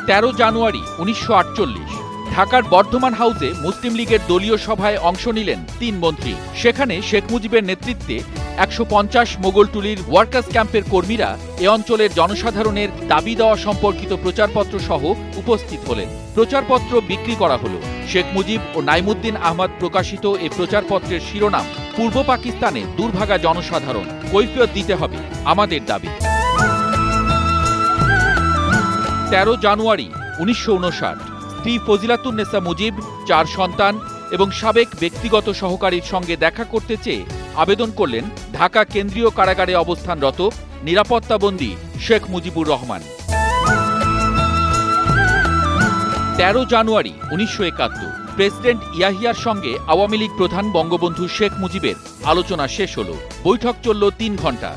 13 জানুয়ারি 1948 ঢাকার বর্ধমান হাউসে মুসলিম লীগের দলীয় সভায় অংশ নিলেন 3 মন্ত্রী। সেখানে শেখ মুজিবের নেতৃত্বে 150 মোগলটুলির ওয়ার্কার্স ক্যাম্পের কর্মীরা এ অঞ্চলের জনসাধারণের দাবি দেওয়া সম্পর্কিত প্রচারপত্র সহ উপস্থিত হলেন। প্রচারপত্র বিক্রি করা হলো। শেখ মুজিব ও নাইমুদ্দিন আহমদ প্রকাশিত এই প্রচারপত্রের শিরোনাম, পূর্ব পাকিস্তানে দুর্ভাগা জনসাধারণ, কৈফিয়ত দিতে হবে, আমাদের দাবি। 13 জানুয়ারি 1959 স্ত্রী ফজিলাতুন্নেসা মুজিব, 4 সন্তান এবং সাবেক ব্যক্তিগত সহকারীর সঙ্গে দেখা করতে চেয়ে আবেদন করলেন ঢাকা কেন্দ্রীয় কারাগারে অবস্থানরত নিরাপত্তাবন্দী শেখ মুজিবুর রহমান। 13 জানুয়ারি 1971 প্রেসিডেন্ট ইয়াহিয়ার সঙ্গে আওয়ামী লীগ প্রধান বঙ্গবন্ধু শেখ মুজিবের আলোচনা শেষ হল। বৈঠক চলল 3 ঘণ্টা।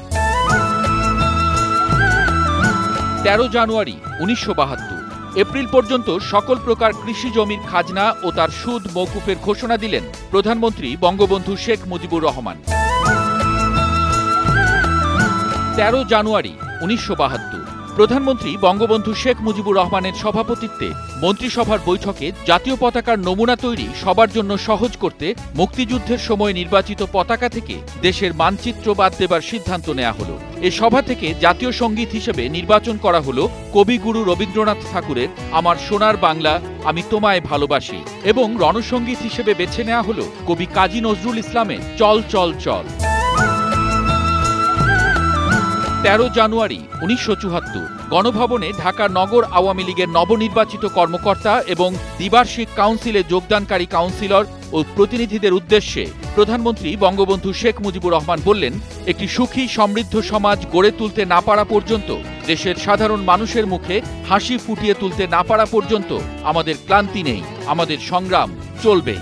13 জানুয়ারি 1972 এপ্রিল পর্যন্ত সকল প্রকার কৃষি জমির খাজনা ও তার সুদ মওকুফের ঘোষণা দিলেন প্রধানমন্ত্রী বঙ্গবন্ধু শেখ মুজিবুর রহমান। 13 জানুয়ারি 1972 প্রধানমন্ত্রী বঙ্গবন্ধু শেখ মুজিবুর রহমানের সভাপতিত্বে মন্ত্রিসভার বৈঠকে জাতীয় পতাকার নমুনা তৈরি সবার জন্য সহজ করতে মুক্তিযুদ্ধের সময় নির্বাচিত পতাকা থেকে দেশের মানচিত্র বাদ দেবার সিদ্ধান্ত নেওয়া হলো। এ সভা থেকে জাতীয় সঙ্গীত হিসেবে নির্বাচন করা হলো কবিগুরু রবীন্দ্রনাথ ঠাকুরের আমার সোনার বাংলা আমি তোমায় ভালোবাসি এবং রণসঙ্গীত হিসেবে বেছে নেওয়া হলো কবি কাজী নজরুল ইসলামের চল চল চল। 13 জানুয়ারি 1974 গণভবনে ঢাকা নগর আওয়ামী লীগের নবনির্বাচিত কর্মকর্তা এবং দ্বিবার্ষিক কাউন্সিলে যোগদানকারী কাউন্সিলর ও প্রতিনিধিদের উদ্দেশ্যে প্রধানমন্ত্রী বঙ্গবন্ধু শেখ মুজিবুর রহমান বললেন, একটি সুখী সমৃদ্ধ সমাজ গড়ে তুলতে না পারা পর্যন্ত, দেশের সাধারণ মানুষের মুখে হাসি ফুটিয়ে তুলতে না পারা পর্যন্ত আমাদের ক্লান্তি নেই, আমাদের সংগ্রাম চলবেই।